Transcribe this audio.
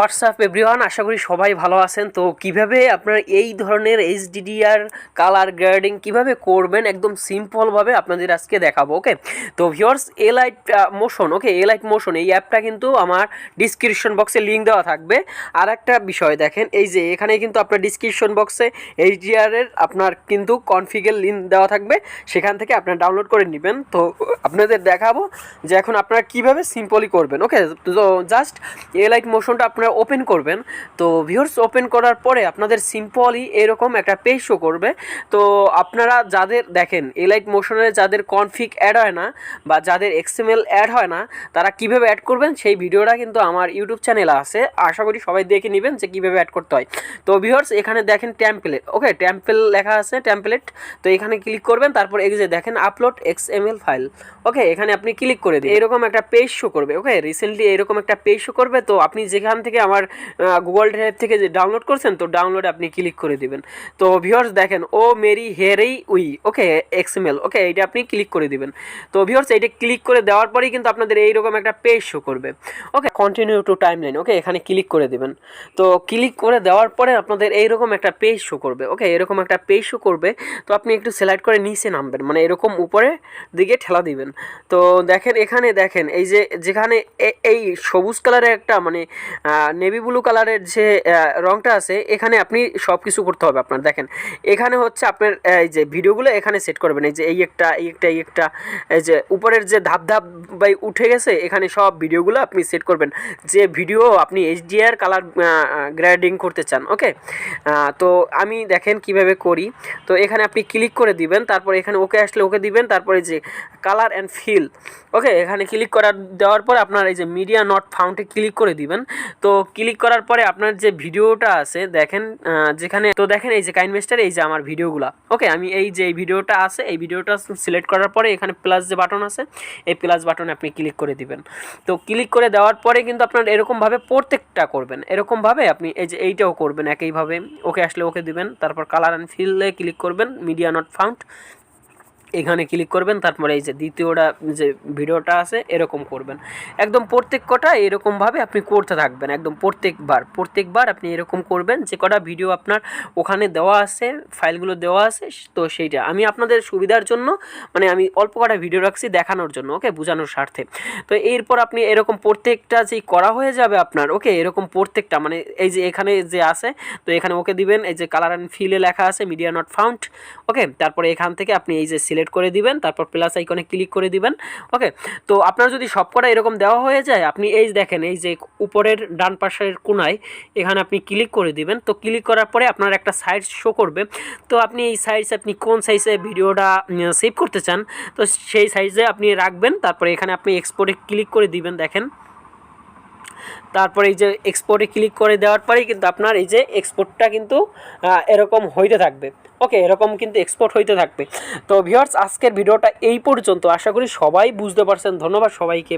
WhatsApp everyone, আশা করি সবাই ভালো আছেন। তো কিভাবে আপনার এই ধরনের এইচডিডিআর কালার গ্রেডিং কিভাবে করবেন একদম সিম্পলভাবে আপনাদের আজকে দেখাবো। ওকে, তো ভিউয়ার্স, এলাইট মোশন, ওকে, এলাইট মোশন এই অ্যাপটা কিন্তু আমার ডিসক্রিপশন বক্সে লিঙ্ক দেওয়া থাকবে। আর একটা বিষয় দেখেন, এই যে এখানে কিন্তু আপনার ডিসক্রিপশন বক্সে এইচডিআর এর আপনার কিন্তু কনফিগের লিঙ্ক দেওয়া থাকবে, সেখান থেকে আপনারা ডাউনলোড করে নেবেন। তো আপনাদের দেখাবো যে এখন আপনারা কিভাবে সিম্পলি করবেন। ওকে, তো জাস্ট এলাইট মোশনটা আপনারা ওপেন করবেন। তো ভিউয়ার্স, ওপেন করার পরে আপনাদের সিম্পলি এরকম একটা পেজ শো করবে। তো আপনারা যাদের দেখেন এলাইট মোশনে যাদের কনফিগ অ্যাড হয় না বা যাদের এক্সএমএল অ্যাড হয় না, তারা কিভাবে অ্যাড করবেন সেই ভিডিওটা কিন্তু আমার ইউটিউব চ্যানেলে আছে, আশা করি সবাই দেখে নেবেন যে কীভাবে অ্যাড করতে হয়। তো ভিউয়ার্স, এখানে দেখেন টেমপ্লেট, ওকে, টেমপ্লেট লেখা আছে, টেমপ্লেট। তো এখানে ক্লিক করবেন, তারপর এই যে দেখেন আপলোড এক্সএমএল ফাইল, ওকে, এখানে আপনি ক্লিক করে দিন, এরকম একটা পেজ শো করবে। ওকে, রিসেন্টলি এরকম একটা পেজ শো করবে। তো আপনি যেখান থেকে আমার গুগল ড্রাইভ থেকে যে ডাউনলোড করছেন, তো ডাউনলোডে আপনি ক্লিক করে দিবেন। তো ভিউয়ার্স দেখেন, ও মেরি হেরেই উই, ওকে, এক্সএমএল, ওকে, এইটা আপনি ক্লিক করে দিবেন। তো ভিউয়ার্স, এইটা ক্লিক করে দেওয়ার পরেই কিন্তু আপনাদের এইরকম একটা পেজ শো করবে। ওকে, কন্টিনিউ টু টাইমলাইন, ওকে, এখানে ক্লিক করে দিবেন। তো ক্লিক করে দেওয়ার পরে আপনাদের এইরকম একটা পেজ শো করবে। ওকে, এরকম একটা পেজ শো করবে। তো আপনি একটু সিলেক্ট করে নিচে নামবেন, মানে এরকম উপরে দিকে ঠেলা দিবেন। তো দেখেন, এখানে দেখেন এই যে যেখানে এই সবুজ কালারের একটা মানে নেভি ব্লু কালারের যে রংটা আছে, এখানে আপনি সব কিছু করতে হবে আপনার। দেখেন এখানে হচ্ছে আপনার এই যে ভিডিওগুলো এখানে সেট করবেন। এই যে এই একটা এই যে উপরের যে ধাপ বাই উঠে গেছে, এখানে সব ভিডিওগুলো আপনি সেট করবেন যে ভিডিও আপনি এইচডিআর কালার গ্রেডিং করতে চান। ওকে, তো আমি দেখেন কিভাবে করি। তো এখানে আপনি ক্লিক করে দিবেন, তারপর এখানে ওকে আসলে ওকে দিবেন, তারপরে যে কালার অ্যান্ড ফিল, ওকে, এখানে ক্লিক দেওয়ার পরে আপনার এই যে মিডিয়া নট ফাউন্ডে ক্লিক করে দিবেন। তো ক্লিক করার পরে আপনার যে ভিডিওটা আছে দেখেন যেখানে, তো দেখেন এই যে কাইনমেস্টার, এই যে আমার ভিডিওগুলো, ওকে, আমি এই যে এই ভিডিওটা আছে, এই ভিডিওটা সিলেক্ট করার পরে এখানে প্লাস যে বাটন আছে, এই প্লাস বাটনে আপনি ক্লিক করে দিবেন। তো ক্লিক করে দেওয়ার পরে কিন্তু আপনার এরকমভাবে প্রত্যেকটা করবেন, এরকমভাবে আপনি এই যে এইটাও করবেন একইভাবে। ওকে আসলে ওকে দিবেন, তারপর কালার অ্যান্ড ফিলে ক্লিক করবেন, মিডিয়া নট ফাউন্ড এখানে ক্লিক করবেন, তারপরে এই যে দ্বিতীয়টা যে ভিডিওটা আছে এরকম করবেন। একদম প্রত্যেক কটা এরকমভাবে আপনি করতে থাকবেন, একদম প্রত্যেকবার আপনি এরকম করবেন। যে কটা ভিডিও আপনার ওখানে দেওয়া আছে, ফাইলগুলো দেওয়া আছে, তো সেইটা আমি আপনাদের সুবিধার জন্য মানে আমি অল্প কটা ভিডিও রাখছি দেখানোর জন্য, ওকে, বোঝানোর স্বার্থে। তো এরপর আপনি এরকম প্রত্যেকটা যেই করা হয়ে যাবে আপনার, ওকে, এরকম প্রত্যেকটা মানে এই যে এখানে যে আছে, তো এখানে ওকে দিবেন, এই যে কালার অ্যান্ড ফিলে লেখা আছে মিডিয়া নট ফাউন্ড, ওকে, তারপরে এখান থেকে আপনি এই যে সিলেক্ট করে দিবেন, তারপর প্লাস আইকনে ক্লিক করে দিবেন। ওকে, তো আপনার যদি সবকটা এরকম দেওয়া হয়ে যায়, আপনি এই দেখেন এই যে উপরের ডান পাশের কোণায় এখানে আপনি ক্লিক করে দিবেন। তো ক্লিক করার পরে আপনার একটা সাইজ শো করবে। তো আপনি এই সাইজে আপনি কোন সাইজে ভিডিওটা সেভ করতে চান, তো সেই সাইজে আপনি রাখবেন। তারপরে এখানে আপনি এক্সপোর্টে ক্লিক করে দিবেন। দেখেন, তারপরে এই যে এক্সপোর্টে ক্লিক করে দেওয়ার পরেই কিন্তু আপনার এই যে এক্সপোর্টটা কিন্তু এরকম হইতে থাকবে। ওকে, এরকম কিন্তু এক্সপোর্ট হইতে থাকবে। তো ভিউয়ার্স, আজকের ভিডিওটা এই পর্যন্ত, আশা করি সবাই বুঝতে পারছেন। ধন্যবাদ সবাইকে।